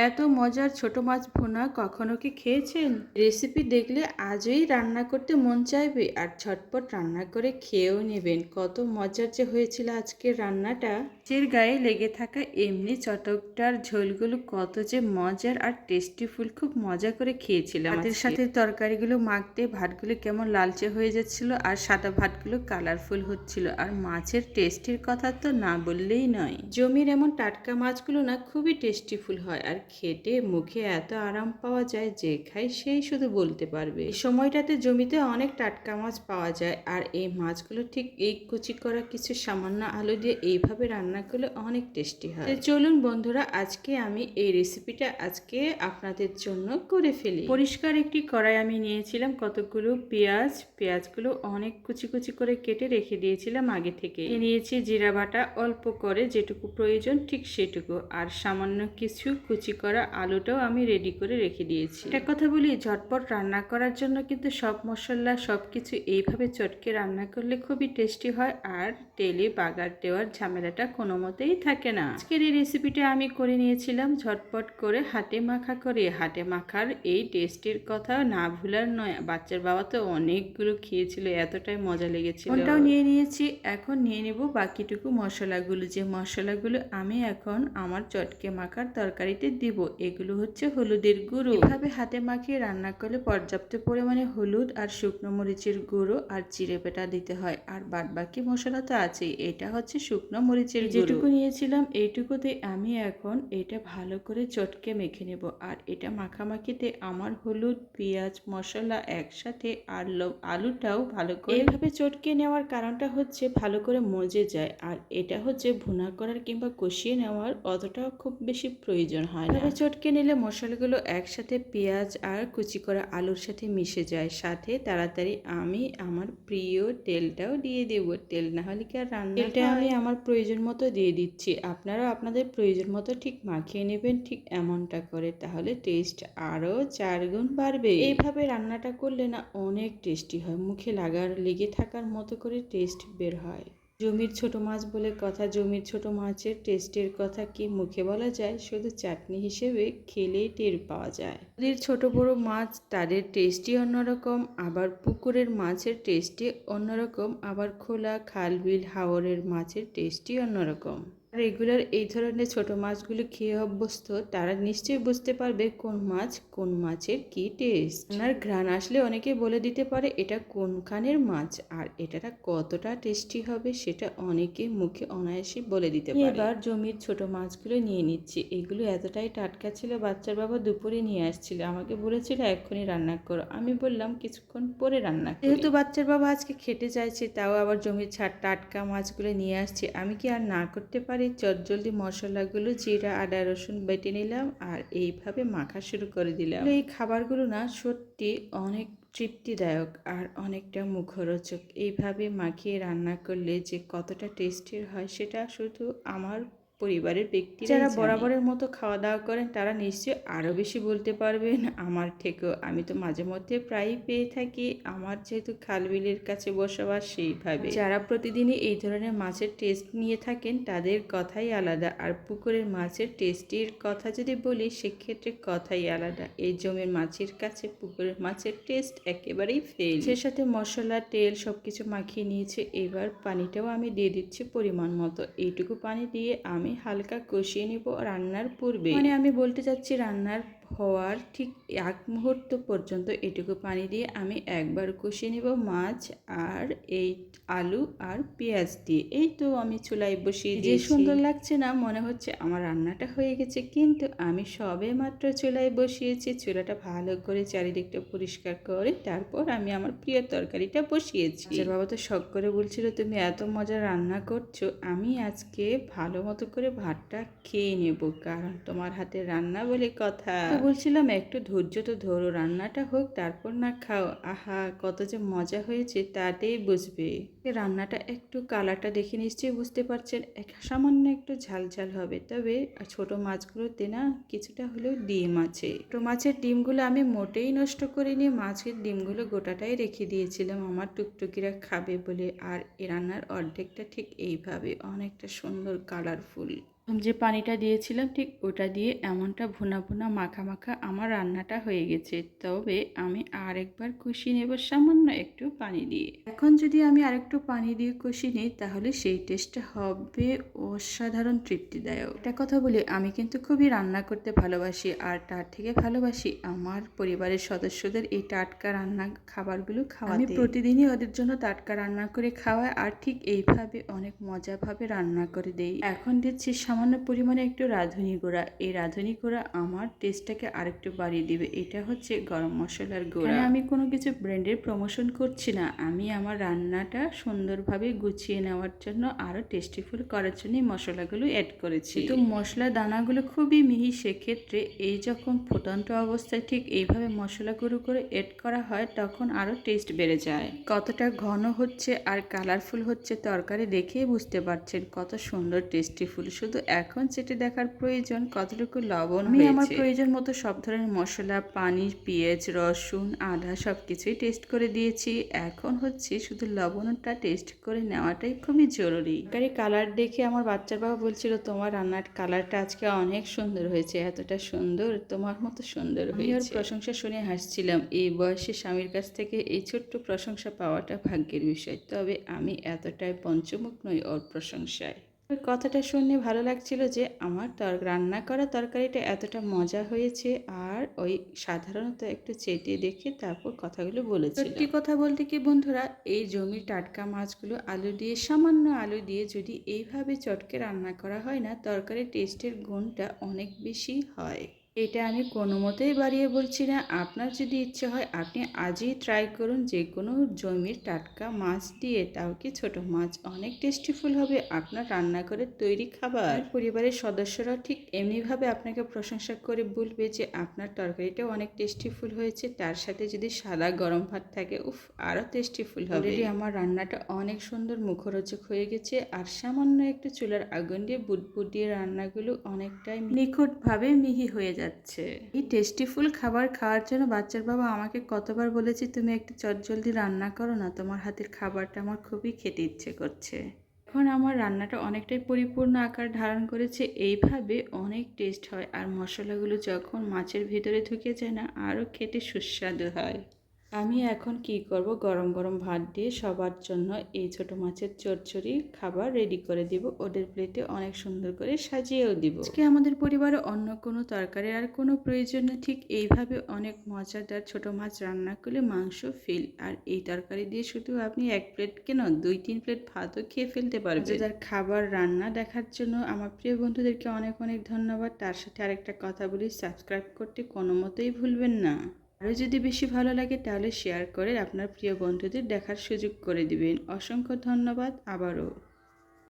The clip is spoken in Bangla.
এত মজার ছোট মাছ ভুনা কখনো কি খেয়েছেন? রেসিপি দেখলে আজই রান্না করতে মন চাইবে আর ঝটপট রান্না করে খেয়েও নেবেন। কত মজার যে হয়েছিল আজকের রান্নাটা। মাছের গায়ে লেগে থাকা এমনি চটকদার ঝোলগুলো কত যে মজার আর টেস্টিফুল, খুব মজা করে খেয়েছিলাম। ভাতের সাথে তরকারিগুলো মাখতে ভাতগুলো কেমন লালচে হয়ে যাচ্ছিল আর সাদা ভাতগুলো কালারফুল হচ্ছিল। আর মাছের টেস্টির কথা তো না বললেই নয়। জমির এমন টাটকা মাছগুলো না খুবই টেস্টিফুল হয় আর খেতে মুখে এত আরাম পাওয়া যায়, যে খায় সেই শুধু বলতে পারবে। এই সময়টাতে জমিতে অনেক টাটকা মাছ পাওয়া যায় আর এই মাছগুলো ঠিক এই কুচি করা কিছু সামান্য আলু দিয়ে এইভাবে রান্না করলে অনেক টেস্টি হয়। চলুন বন্ধুরা, আজকে আমি এই রেসিপিটা আপনাদের জন্য করে ফেলি। পরিষ্কার একটি কড়াই আমি নিয়েছিলাম, কতগুলো পেঁয়াজগুলো অনেক কুচি কুচি করে কেটে রেখে দিয়েছিলাম আগে থেকে। নিয়েছি জিরা বাটা অল্প করে, যেটুকু প্রয়োজন ঠিক সেটুকু, আর সামান্য কিছু কুচি করা আলুটাও আমি রেডি করে রেখে দিয়েছি। একটা কথা বলি, ঝটপট রান্না করার জন্য কিন্তু সব মশলা সবকিছু এইভাবে চটকে রান্না করলে খুবই টেস্টি হয় আর তেলে বাগার দেওয়ার ঝামেলাটা কোনো মতেই থাকে না। আজকের এই রেসিপিটা আমি করে নিয়েছিলাম ঝটপট করে হাতে মাখা করে। হাতে মাখার এই টেস্টের কথা না ভুলার নয়। বাচ্চার বাবা তো অনেকগুলো খেয়েছিল, এতটাই মজা লেগেছিল। ওটাও নিয়ে নিয়েছি। এখন নিয়ে নেব বাকিটুকু মশলাগুলো, যে মশলাগুলো আমি এখন আমার চটকে মাখার তরকারিতে দিব। এগুলো হচ্ছে হলুদের গুঁড়ো। এভাবে হাতে মাখিয়ে রান্না করলে পর্যাপ্ত পরিমাণে হলুদ আর শুকনো মরিচের গুঁড়ো আর জিরে বাটা দিতে হয়, আর বাদ বাকি মশলা তো আছেই। এটা হচ্ছে শুকনো মরিচের গুঁড়ো। যেটুকু নিয়েছিলাম এইটুকুতে আমি এখন এটা ভালো করে চটকে মেখে নেব। আর এটা মাখামাখিতে আমার হলুদ, পেঁয়াজ, মশলা একসাথে আর আলুটাও ভালো করে এইভাবে চটকে নেওয়ার কারণটা হচ্ছে ভালো করে মজে যায়। আর এটা হচ্ছে ভুনা করার কিংবা কষিয়ে নেওয়ার অতটাও খুব বেশি প্রয়োজন হয় না। চটকে নিলে মশলাগুলো একসাথে পেঁয়াজ আর কুচি করা আলুর সাথে মিশে যায়। সাথে তাড়াতাড়ি আমি আমার প্রিয় তেলটাও দিয়ে দেব। তেল না হলে কি আর রান্না? তেলটা আমি আমার প্রয়োজন মতো দিয়ে দিচ্ছি। আপনারাও আপনাদের প্রয়োজন মতো ঠিক মাখিয়ে নেবেন, ঠিক এমনটা করে, তাহলে টেস্ট আরও 4 গুণ বাড়বে। এইভাবে রান্নাটা করলে না অনেক টেস্টি হয়, মুখে লেগে থাকার মতো করে টেস্ট বের হয়। জমির ছোট মাছ বলে কথা, জমির ছোট মাছের টেস্টের কথা কি মুখে বলা যায়? শুধু চাটনি হিসেবে খেলেই টের পাওয়া যায়। নদীর ছোট বড় মাছ, তাদের টেস্টই অন্যরকম, আবার পুকুরের মাছের টেস্টই অন্যরকম, আবার খোলা খাল বিল হাওরের মাছের টেস্টই অন্যরকম। রেগুলার এই ধরনের ছোট মাছগুলো খেয়ে অভ্যস্ত তারা নিশ্চয়ই বুঝতে পারবে কোন মাছের কি টেস্ট। আপনার ঘ্রাণ আসলে অনেকে বলে দিতে পারে এটা কোনখানের মাছ, আর এটা কতটা টেস্টি হবে সেটা অনেকে মুখে অনায়াসে বলে দিতে পারে। এবার জমির ছোট মাছগুলো নিয়ে নিচ্ছি। এগুলো এতটাই টাটকা ছিল, বাচ্চার বাবা দুপুরে নিয়ে আসছিল, আমাকে বলেছিল এক্ষুনি রান্না করো। আমি বললাম কিছুক্ষণ পরে রান্না করি। যেহেতু বাচ্চার বাবা আজকে খেতে চাইছে, তাও আবার জমির টাটকা মাছগুলো নিয়ে আসছে, আমি কি আর না করতে পারি? চটজলদি মশলাগুলো জিরা আদা রসুন বেটে নিলাম আর এইভাবে মাখা শুরু করে দিলাম। এই খাবারগুলো না সত্যি অনেক তৃপ্তিদায়ক আর অনেকটা মুখরোচক। এইভাবে মাখিয়ে রান্না করলে যে কতটা টেস্টির হয় সেটা শুধু আমার পরিবারের ব্যক্তিরা যারা বরাবরের মতো খাওয়া দাওয়া করেন তারা নিশ্চয়ই আরও বেশি বলতে পারবেন আমার থেকেও। আমি তো মাঝে মধ্যে প্রায়ই পেয়ে থাকি, আমার যেহেতু খাল বিলের কাছে বসবাস, সেইভাবে যারা প্রতিদিনই এই ধরনের মাছের টেস্ট নিয়ে থাকেন তাদের কথাই আলাদা। আর পুকুরের মাছের টেস্টের কথা যদি বলি সেক্ষেত্রে কথাই আলাদা। এই জমির মাছের কাছে পুকুরের মাছের টেস্ট একেবারেই ফেল। সে সাথে মশলা তেল সবকিছু মাখিয়ে নিয়েছে। এবার পানিটাও আমি দিয়ে দিচ্ছি পরিমাণ মতো। এইটুকু পানি দিয়ে আমি হালকা কষিয়ে নিব রান্নার পূর্বে। মানে আমি বলতে চাচ্ছি রান্নার হওয়ার ঠিক 1 মুহূর্ত পর্যন্ত এটুকু পানি দিয়ে আমি একবার কষিয়ে নেব মাছ আর এই আলু আর পেঁয়াজ দিয়ে। এই তো আমি চুলায় বসিয়ে দিয়েছি। যে সুন্দর লাগছে না, মনে হচ্ছে আমার রান্নাটা হয়ে গেছে, কিন্তু আমি সবে মাত্র চুলায় বসিয়েছি। চুলাটা ভালো করে চারিদিকটা পরিষ্কার করে তারপর আমি আমার প্রিয় তরকারিটা বসিয়েছি। বাবা তো শখ করে বলছিল তুমি এত মজা রান্না করছো, আমি আজকে ভালো মতো করে ভাতটা খেয়ে নেব, কারণ তোমার হাতের রান্না বলে কথা। বলছিলাম একটু ধৈর্য তো ধরো, রান্নাটা হোক তারপর না খাও। আহা কত যে মজা হয়েছে তাতেই বুঝবে। রান্নাটা একটু কালারটা দেখে নিশ্চয়ই বুঝতে পারছেন সামান্য একটু ঝাল ঝাল হবে, তবে ছোট মাছগুলোতে না কিছুটা হলেও ডিম আছে। ছোট মাছের ডিমগুলো আমি মোটেই নষ্ট করিনি, মাছের ডিমগুলো গোটাটাই রেখে দিয়েছিলাম আমার টুকটুকিরা খাবে বলে। আর এই রান্নার অর্ধেকটা ঠিক এইভাবে অনেকটা সুন্দর কালারফুল। যে পানিটা দিয়েছিলাম ঠিক ওটা দিয়ে এমনটা ভুনা ভুনা মাখা মাখা আমার রান্নাটা হয়ে গেছে। তবে আমি আরেকবার কষিয়ে নেব সামান্য একটু পানি দিয়ে। এখন যদি আমি আরেকটু পানি দিয়ে কষিয়ে নিই তাহলে সেই টেস্টটা হবে অসাধারণ তৃপ্তিদায়ক। একটা কথা বলি, আমি কিন্তু খুবই রান্না করতে ভালোবাসি, আর তার থেকে ভালোবাসি আমার পরিবারের সদস্যদের এই টাটকা রান্না খাবারগুলো খাওয়াতে। আমি প্রতিদিনই ওদের জন্য টাটকা রান্না করে খাওয়াই, আর ঠিক এইভাবে অনেক মজাভাবে রান্না করে দেই। এখন দিচ্ছি সামান্য পরিমাণে একটু রাঁধুনি গুঁড়া। এই রাঁধুনি গুঁড়া আমার টেস্টটাকে আরেকটু বাড়িয়ে দিবে। এটা হচ্ছে গরম মশলার গুঁড়া। আমি কোনো কিছু ব্র্যান্ডের প্রমোশন করছি না, আমি আমার রান্নাটা সুন্দরভাবে গুছিয়ে নেওয়ার জন্য আরও টেস্টিফুল করার জন্য মশলাগুলো অ্যাড করেছি। তো মশলা দানাগুলো খুবই মিহি, সেক্ষেত্রে এই যখন ফুটন্ত অবস্থায় ঠিক এইভাবে মশলা গুঁড়ো করে অ্যাড করা হয় তখন আরও টেস্ট বেড়ে যায়। কতটা ঘন হচ্ছে আর কালারফুল হচ্ছে তরকারি দেখেই বুঝতে পারছেন কত সুন্দর টেস্টিফুল। শুধু এখন চেটে দেখার প্রয়োজন কতটুকু লবণ হয়েছে। আমি আমার প্রয়োজন মতো সব ধরনের মশলা, পানি, পেঁয়াজ, রসুন, আদা সব কিছুই টেস্ট করে দিয়েছি। এখন হচ্ছে শুধু লবণটা টেস্ট করে নেওয়াটাই খুবই জরুরি। তরকারি কালার দেখে আমার বাচ্চার বাবা বলছিল, তোমার রান্নার কালারটা আজকে অনেক সুন্দর হয়েছে, এতটা সুন্দর, তোমার মতো সুন্দর হয়েছে। আমি ওর প্রশংসা শুনে হাসছিলাম। এই বয়সে স্বামীর কাছ থেকে এই ছোট্ট প্রশংসা পাওয়াটা ভাগ্যের বিষয়। তবে আমি এতটাই পঞ্চমুখ নই ওর প্রশংসায়। ওই কথাটা শুনে ভালো লাগছিল যে আমার রান্না করা তরকারিটা এতটা মজা হয়েছে, আর ওই সাধারণত একটু চেটে দেখে তারপর কথাগুলো বলেছিল। সত্যি কথা বলতে কি বন্ধুরা, এই জমির টাটকা মাছগুলো আলু দিয়ে, সামান্য আলু দিয়ে যদি এইভাবে চটকে রান্না করা হয় না, তরকারির টেস্টের গুণটা অনেক বেশি হয়। এটা আমি কোনো মতেই বাড়িয়ে বলছি না। আপনার যদি ইচ্ছে হয় আপনি আজই ট্রাই করুন যে কোনো জমির টাটকা মাছ দিয়ে, তাও কি ছোট মাছ, অনেক টেস্টিফুল হবে আপনার রান্না করে তৈরি খাবার। পরিবারের সদস্যরা ঠিক এমনিভাবে আপনাকে প্রশংসা করে বলবে যে আপনার তরকারিটাও অনেক টেস্টিফুল হয়েছে। তার সাথে যদি সাদা গরম ভাত থাকে, উফ, আরও টেস্টিফুল হবে। অলরেডি আমার রান্নাটা অনেক সুন্দর মুখরোচক হয়ে গেছে, আর সামান্য একটু চুলার আগুন দিয়ে বুটবুট দিয়ে রান্নাগুলো অনেকটাই নিখুঁতভাবে মিহি হয়ে যায়। এই টেস্টিফুল খাবার খাওয়ার জন্য বাচ্চার বাবা আমাকে কতবার বলেছে, তুমি একটু চটজলদি রান্না করো না, তোমার হাতের খাবারটা আমার খুবই খেতে ইচ্ছে করছে। এখন আমার রান্নাটা অনেকটাই পরিপূর্ণ আকার ধারণ করেছে। এইভাবে অনেক টেস্ট হয়, আর মশলাগুলো যখন মাছের ভিতরে ঢুকে যায় না, আরও খেতে সুস্বাদু হয়। আমি এখন কি করব, গরম গরম ভাত দিয়ে সবার জন্য এই ছোট মাছের চচ্চড়ি খাবার রেডি করে দিব। ওদের প্লেটে অনেক সুন্দর করে সাজিয়েও দিব। আজকে আমাদের পরিবারে অন্য কোনো তরকারি আর কোনো প্রয়োজন নেই, ঠিক এইভাবে অনেক মজাদার ছোট মাছ রান্না করলে মাংস ফিল, আর এই তরকারি দিয়ে শুধু আপনি এক প্লেট কেন 2-3 প্লেট ভাতও খেয়ে ফেলতে পারবেন। মজাদার খাবার রান্না দেখার জন্য আমার প্রিয় বন্ধুদেরকে অনেক অনেক ধন্যবাদ। তার সাথে আরেকটা কথা বলি, সাবস্ক্রাইব করতে কোনো মতেই ভুলবেন না। আরও যদি বেশি ভালো লাগে তাহলে শেয়ার করে আপনার প্রিয় বন্ধুদের দেখার সুযোগ করে দিবেন। অসংখ্য ধন্যবাদ আবারও।